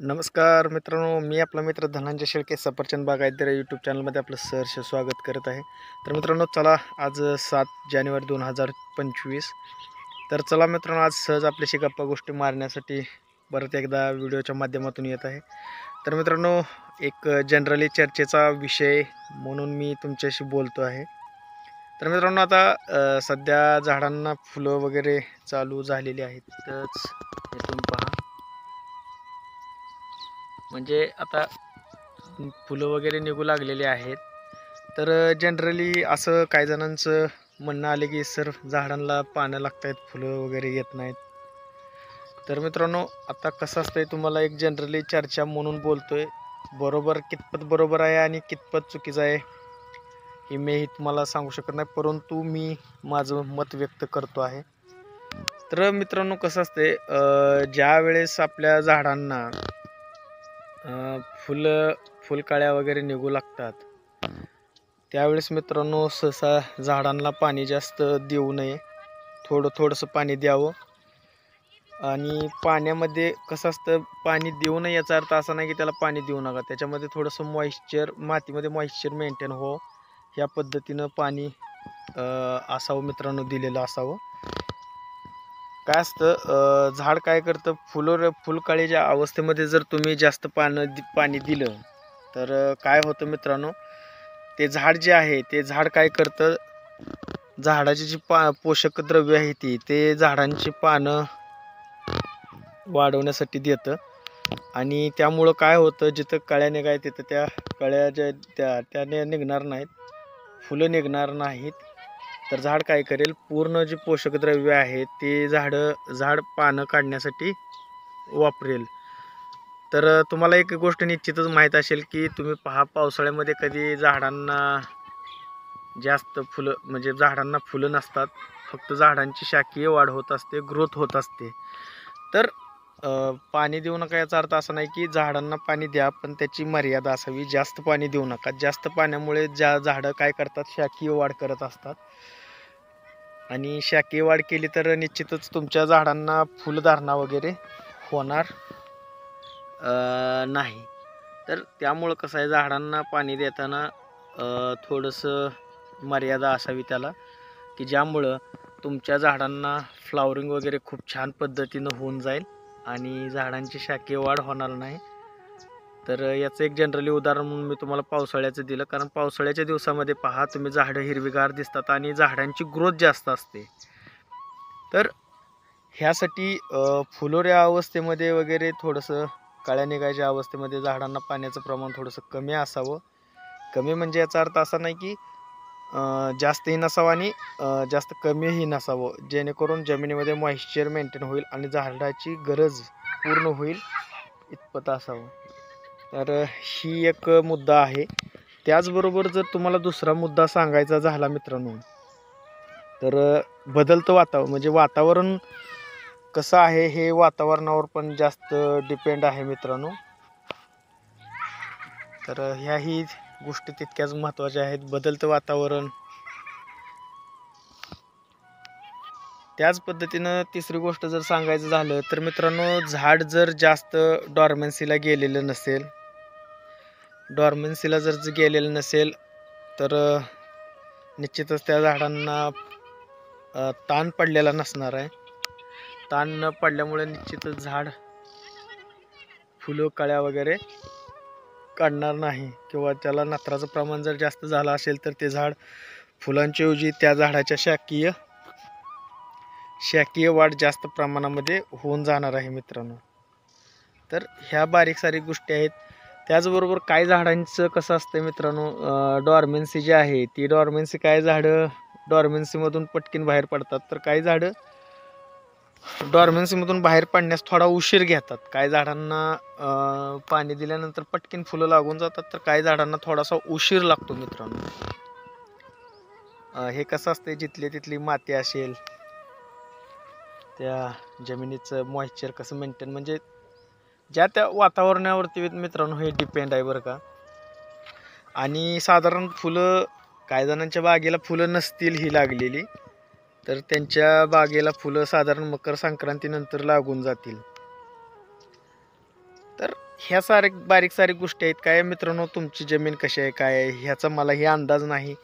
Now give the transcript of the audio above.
नमस्कार मित्रांनो, मी आपला मित्र धनंजय शेळके सफरचंद बागायतदार यूट्यूब चॅनलमध्ये आपलं सहर्ष स्वागत करत आहे. तर मित्रांनो, चला आज 7 जानेवारी 2025. तर चला मित्रांनो, आज सहज आपल्याशी गप्पा गोष्टी मारण्यासाठी परत एकदा व्हिडिओच्या माध्यमातून येत आहे. तर मित्रांनो, एक जनरली चर्चेचा विषय म्हणून मी तुमच्याशी बोलतो आहे. तर मित्रांनो, आता सध्या झाडांना फुलं वगैरे चालू झालेली आहेत. तरच हे तुम्ही पहा, म्हणजे आता फुलं वगैरे निघू लागलेली आहेत. तर जनरली असं काही जणांचं म्हणणं आले की सर झाडांना पानं लागत आहेत, फुलं वगैरे येत नाहीत. तर मित्रांनो, आता कसं असतंय, तुम्हाला एक जनरली चर्चा म्हणून बोलतोय. बरोबर कितपत बरोबर आहे आणि कितपत चुकीचं आहे हे मीही तुम्हाला सांगू शकत नाही, परंतु मी माझं मत व्यक्त करतो आहे. तर मित्रांनो, कसं असते, ज्या वेळेस आपल्या झाडांना फुलकळ्या वगैरे निघू लागतात, त्यावेळेस मित्रांनो सहसा झाडांना पाणी जास्त देऊ नये. थोडंसं पाणी द्यावं. आणि पाण्यामध्ये कसं असतं, पाणी देऊ नये याचा अर्थ असा नाही की त्याला पाणी देऊ नका. त्याच्यामध्ये थोडंसं मॉइश्चर, मातीमध्ये मॉइश्चर मेंटेन हो, ह्या पद्धतीनं पाणी असावं मित्रांनो, दिलेलं असावं. काय असतं, झाड काय करतं, फुलकळीच्या अवस्थेमध्ये जर तुम्ही जास्त पाणी दिलं तर काय होतं मित्रांनो, ते झाड जे आहे ते झाड काय करतं, झाडाची जी पोषक द्रव्य आहे ते झाडांची पानं वाढवण्यासाठी देतं. आणि त्यामुळं काय होतं, जिथं कळ्या निघाय तिथं त्या कळ्या ज्या त्याने निघणार नाहीत, फुलं निघणार नाहीत. तर झाड काय करेल, पूर्ण जे पोषक द्रव्य आहे ते झाड पानं काढण्यासाठी वापरेल. तर तुम्हाला एक गोष्ट निश्चितच माहीत असेल की तुम्ही पहा, पावसाळ्यामध्ये कधी झाडांना जास्त फुलं, म्हणजे झाडांना फुलं नसतात, फक्त झाडांची शाखीय वाढ होत असते, ग्रोथ होत असते. तर पाणी देऊ नका याचा अर्थ असा नाही की झाडांना पाणी द्या, पण त्याची मर्यादा असावी. जास्त पाणी देऊ नका. जास्त पाण्यामुळे झाडं काय करतात, शाखीय वाढ करत असतात. आणि शाखीय वाढ केली तर निश्चितच तुमच्या झाडांना फुलधारणा वगैरे होणार नाही. तर त्यामुळं कसं आहे, झाडांना पाणी देताना थोडंसं मर्यादा असावी त्याला, की ज्यामुळं तुमच्या झाडांना फ्लावरिंग वगैरे खूप छान पद्धतीनं होऊन जाईल आणि झाडांची शाखीय वाढ होणार नाही. तर याचं एक जनरली उदाहरण म्हणून मी तुम्हाला पावसाळ्याचं दिलं, कारण पावसाळ्याच्या दिवसामध्ये पहा तुम्ही, झाडं हिरवीगार दिसतात आणि झाडांची ग्रोथ जास्त असते. तर ह्यासाठी फुलोऱ्या अवस्थेमध्ये वगैरे थोडंसं कळ्या निघायच्या अवस्थेमध्ये झाडांना पाण्याचं प्रमाण थोडंसं कमी असावं. कमी म्हणजे याचा अर्थ असा नाही की जास्तही नसावं आणि जास्त कमीही नसावं, जेणेकरून जमिनीमध्ये मॉइश्चर मेंटेन होईल आणि झाडाची गरज पूर्ण होईल इतपत असावं. तर ही एक मुद्दा आहे. त्याचबरोबर जर तुम्हाला दुसरा मुद्दा सांगायचा झाला मित्रांनो, तर बदलतं वातावरण, म्हणजे वातावरण कसं आहे हे वातावरणावर पण जास्त डिपेंड आहे मित्रांनो. तर ह्याही गोष्टी तितक्याच महत्त्वाच्या आहेत. बदलतं वातावरण. त्याच पद्धतीनं तिसरी गोष्ट जर सांगायचं झालं तर मित्रांनो, झाड जर जास्त डॉर्मन्सीला गेलेलं नसेल तर निश्चितच त्या झाडांना ताण पडलेला नसणार आहे. ताण न पडल्यामुळे निश्चितच झाड फुलं कळ्या वगैरे काढणार नाही, किंवा त्याला नत्राचं प्रमाण जर जास्त झालं असेल तर ते झाड फुलांच्या ऐवजी त्या झाडाच्या शाखीय वाढ जास्त प्रमाणामध्ये होऊन जाणार आहे मित्रांनो. तर ह्या बारीक सारीक गोष्टी आहेत. त्याचबरोबर काही झाडांचं कसं असतं मित्रांनो, डॉर्मेन्सी जी आहे ती डॉर्मेन्सी, काही झाडं डॉर्मेन्सीमधून पटकन बाहेर पडतात, तर काही झाडं डॉर्मेन्सीमधून बाहेर पडण्यास थोडा उशीर घेतात. काही झाडांना पाणी दिल्यानंतर पटकन फुलं लागून जातात, तर काही झाडांना थोडासा उशीर लागतो मित्रांनो. हे कसं असते, जिथली तिथली माती असेल, त्या जमिनीचं मॉइश्चर कसं मेंटेन, म्हणजे ज्या त्या वातावरणावरती मित्रांनो हे डिपेंड आहे बरं का. आणि साधारण फुलं, काही जणांच्या बागेला फुलं नसतील ही लागलेली, तर त्यांच्या बागेला फुलं साधारण मकर संक्रांतीनंतर लागून जातील. तर ह्या बारीक सारीक गोष्टी आहेत. काय मित्रांनो, तुमची जमीन कशी आहे काय आहे ह्याचा मलाही अंदाज नाही.